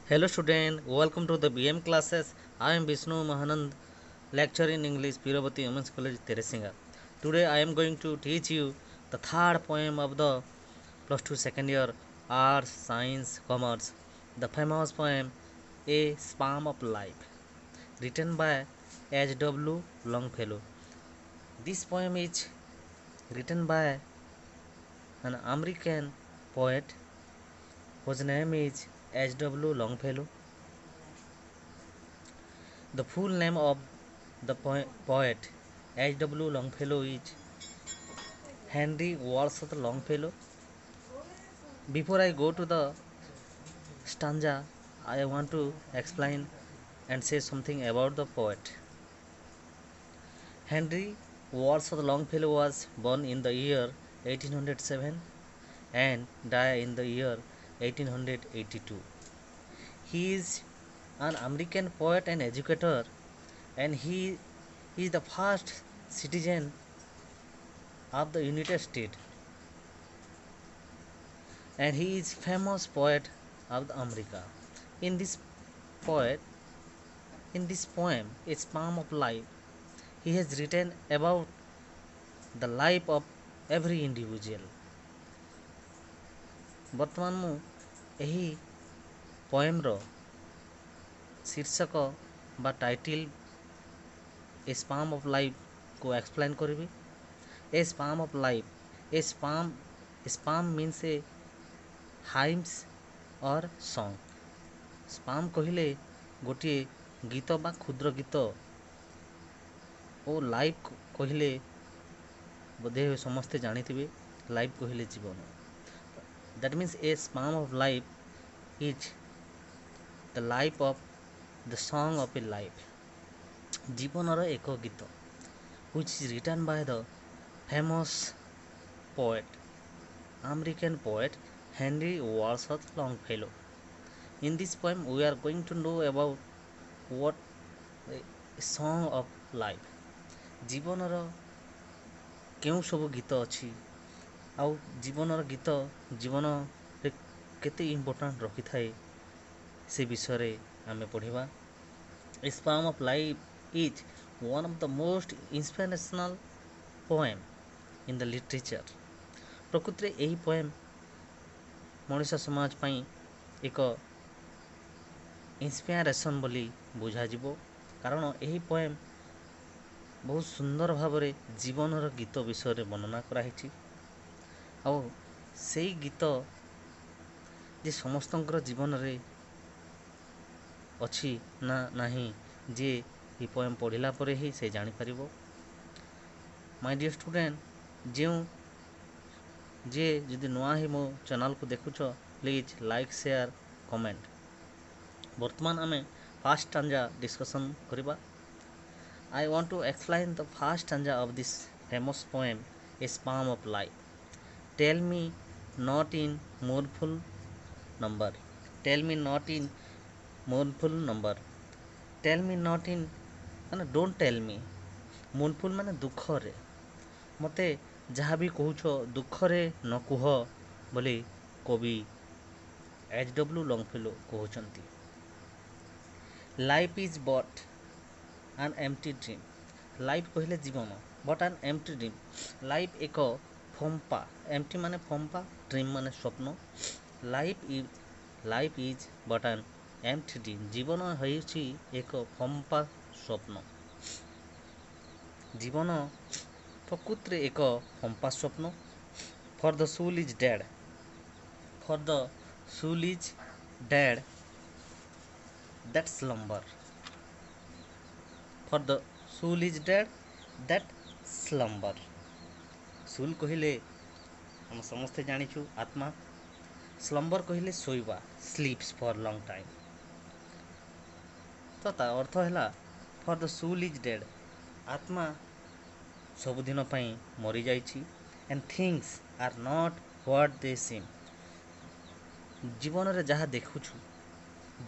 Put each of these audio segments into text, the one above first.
Hello student, welcome to the BM classes. I am Vishnu Mahanand, lecturer in English, Pirabati Women's College, Teresinga. Today I am going to teach you the third poem of the plus 2 second year Arts, Science, Commerce. The famous poem A Sparm of Life, written by H.W. Longfellow. This poem is written by an American poet whose name is H.W. Longfellow. The full name of the poet H.W. Longfellow is Henry Wadsworth Longfellow. Before I go to the stanza, I want to explain and say something about the poet. Henry Wadsworth Longfellow was born in the year 1807 and died in the year 1882. He is an American poet and educator, and he is the first citizen of the United States, and he is famous poet of the America. In this poet, in this poem, A Sparm of Life, he has written about the life of every individual. ବର୍ତ୍ତମାନ ମୁଁ ଏହି ପୋଏମ୍ର ଶୀର୍ଷକ ବା title a psalm of ଲାଇଫ୍କୁ explain କରିବି। A psalm of life, a psalm means a hymns or song. Psalm କହିଲେ ଗୋଟିଏ ଗୀତ ବା କ୍ଷୁଦ୍ର ଗୀତ, ଓ ଲାଇଫ୍ କହିଲେ ବୋଧେ ସମସ୍ତେ ଜାଣିଥିବେ, ଲାଇଫ୍ କହିଲେ ଜୀବନ। That means a sparm of life is the life of the song of a life. ଜୀବନର ଏକ ଗୀତ, which is written by the famous poet, American poet Henry Wadsworth Longfellow. In this poem, we are going to know about what a song of life. ଜୀବନର କେଉଁ ସବୁ ଗୀତ ଅଛି, ଆଉ ଜୀବନର ଗୀତ ଜୀବନରେ କେତେ ଇମ୍ପୋର୍ଟାଣ୍ଟ ରଖିଥାଏ, ସେ ବିଷୟରେ ଆମେ ପଢ଼ିବା। A psalm of life is one of the most inspirational poem in the literature. ପ୍ରକୃତିରେ ଏହି ପୋଏମ୍ ମଣିଷ ସମାଜ ପାଇଁ ଏକ ଇନ୍ସପିରେସନ୍ ବୋଲି ବୁଝାଯିବ, କାରଣ ଏହି ପୋଏମ୍ ବହୁତ ସୁନ୍ଦର ଭାବରେ ଜୀବନର ଗୀତ ବିଷୟରେ ବର୍ଣ୍ଣନା କରାହେଇଛି। ଆଉ ସେଇ ଗୀତ ଯେ ସମସ୍ତଙ୍କର ଜୀବନରେ ଅଛି ନା ନାହିଁ, ଯିଏ ଏ ପୋଏମ୍ ପଢ଼ିଲା ପରେ ହିଁ ସେ ଜାଣିପାରିବ। ମାଇ ଡିୟର୍ ଷ୍ଟୁଡେଣ୍ଟ, ଯିଏ ଯଦି ନୂଆ ହିଁ ମୋ ଚ୍ୟାନେଲ୍କୁ ଦେଖୁଛ, ପ୍ଲିଜ୍ ଲାଇକ୍, ସେୟାର, କମେଣ୍ଟ। ବର୍ତ୍ତମାନ ଆମେ ଫାର୍ଷ୍ଟ ଷ୍ଟାଞ୍ଜା ଡିସ୍କସନ୍ କରିବା। I want to explain the first stanza of this famous poem, A Sparm of Life. Tell me not in mournful number. Tell me not in mournful number. Tell me not in ମାନେ don't tell me. mournful ମାନେ ଦୁଃଖରେ। ମୋତେ ଯାହା ବି କହୁଛ ଦୁଃଖରେ ନ କୁହ ବୋଲି କବି H.W. Longfellow କହୁଛନ୍ତି। Life is but an empty dream. Life କହିଲେ ଜୀବନ, but an empty dream. Life ଏକ ଫମ୍ପା, ଏମ୍ପ୍ଟି ମାନେ ଫମ୍ପା, ଡ୍ରିମ୍ ମାନେ ସ୍ୱପ୍ନ। Life is but an empty dream. ଜୀବନ ହେଉଛି ଏକ ଫମ୍ପା ସ୍ୱପ୍ନ। ଜୀବନ ପ୍ରକୃତିରେ ଏକ ଫମ୍ପା ସ୍ୱପ୍ନ। For the soul is dead, for the soul is dead that slumber. For the soul is dead that slumber. soul କହିଲେ ଆମେ ସମସ୍ତେ ଜାଣିଛୁ ଆତ୍ମା। slumber କହିଲେ ଶୋଇବା, sleeps for long time। ତ ତା ଅର୍ଥ ହେଲା for the soul is dead, ଆତ୍ମା ସବୁଦିନ ପାଇଁ ମରିଯାଇଛି। and things are not what they seem. ଜୀବନରେ ଯାହା ଦେଖୁଛୁ,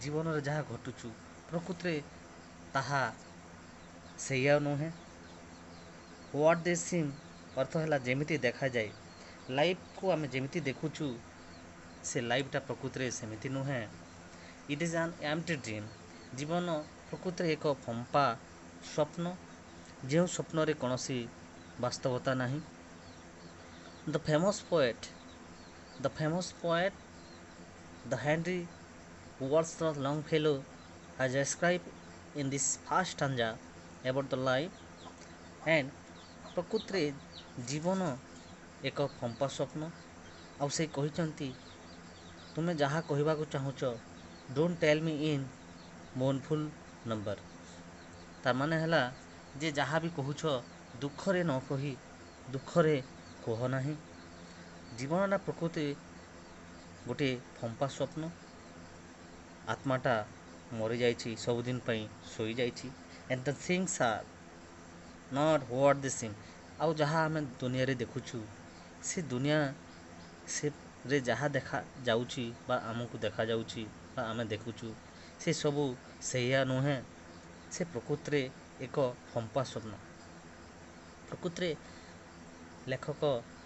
ଜୀବନରେ ଯାହା ଘଟୁଛୁ, ପ୍ରକୃତିରେ ତାହା ସେଇଆ ନୁହେଁ। ହ୍ୱାଟ୍ ଦେ ସିମ୍ ଅର୍ଥ ହେଲା ଯେମିତି ଦେଖାଯାଏ। ଲାଇଫ୍କୁ ଆମେ ଯେମିତି ଦେଖୁଛୁ, ସେ ଲାଇଫ୍ଟା ପ୍ରକୃତିରେ ସେମିତି ନୁହେଁ। It is an empty dream. ଜୀବନ ପ୍ରକୃତିରେ ଏକ ଫମ୍ପା ସ୍ୱପ୍ନ, ଯେଉଁ ସ୍ୱପ୍ନରେ କୌଣସି ବାସ୍ତବତା ନାହିଁ। The famous poet the Henry Wordsworth Longfellow has described in this first stanza about the life and ପ୍ରକୃତିରେ ଜୀବନ ଏକ ଫମ୍ପା ସ୍ୱପ୍ନ। ଆଉ ସେ କହିଛନ୍ତି, ତୁମେ ଯାହା କହିବାକୁ ଚାହୁଁଛ, don't tell me in mournful number. ତାର ମାନେ ହେଲା ଯେ ଯାହା ବି କହୁଛ ଦୁଃଖରେ ନ କହି ଦୁଃଖରେ କୁହ ନାହିଁ। ଜୀବନଟା ପ୍ରକୃତି ଗୋଟିଏ ଫମ୍ପା ସ୍ୱପ୍ନ। ଆତ୍ମାଟା ମରିଯାଇଛି, ସବୁଦିନ ପାଇଁ ଶୋଇଯାଇଛି। and the things are not what they seem। ଆଉ ଯାହା ଆମେ ଦୁନିଆରେ ଦେଖୁଛୁ, ସେ ଦୁନିଆ ସେରେ ଯାହା ଦେଖାଯାଉଛି ବା ଆମକୁ ଦେଖାଯାଉଛି ବା ଆମେ ଦେଖୁଛୁ, ସେ ସବୁ ସେଇଆ ନୁହେଁ। ସେ ପ୍ରକୃତିରେ ଏକ ଫମ୍ପା ସ୍ୱପ୍ନ। ପ୍ରକୃତିରେ ଲେଖକ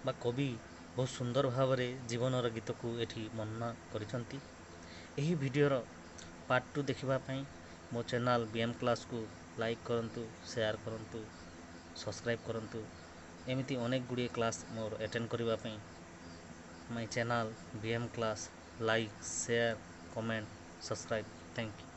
ବା କବି ବହୁତ ସୁନ୍ଦର ଭାବରେ ଜୀବନର ଗୀତକୁ ଏଠି ବର୍ଣ୍ଣନା କରିଛନ୍ତି। ଏହି ଭିଡ଼ିଓର ପାର୍ଟ 2 ଦେଖିବା ପାଇଁ ମୋ ଚ୍ୟାନେଲ୍ BM କ୍ଲାସ୍କୁ ଲାଇକ୍ କରନ୍ତୁ, ସେୟାର କରନ୍ତୁ, ସବସ୍କ୍ରାଇବ୍ କରନ୍ତୁ। ଏମିତି ଅନେକ ଗୁଡ଼ିଏ କ୍ଲାସ୍ ମୋର ଆଟେଣ୍ଡ କରିବା ପାଇଁ my channel BM class like, share, comment, subscribe. Thank you.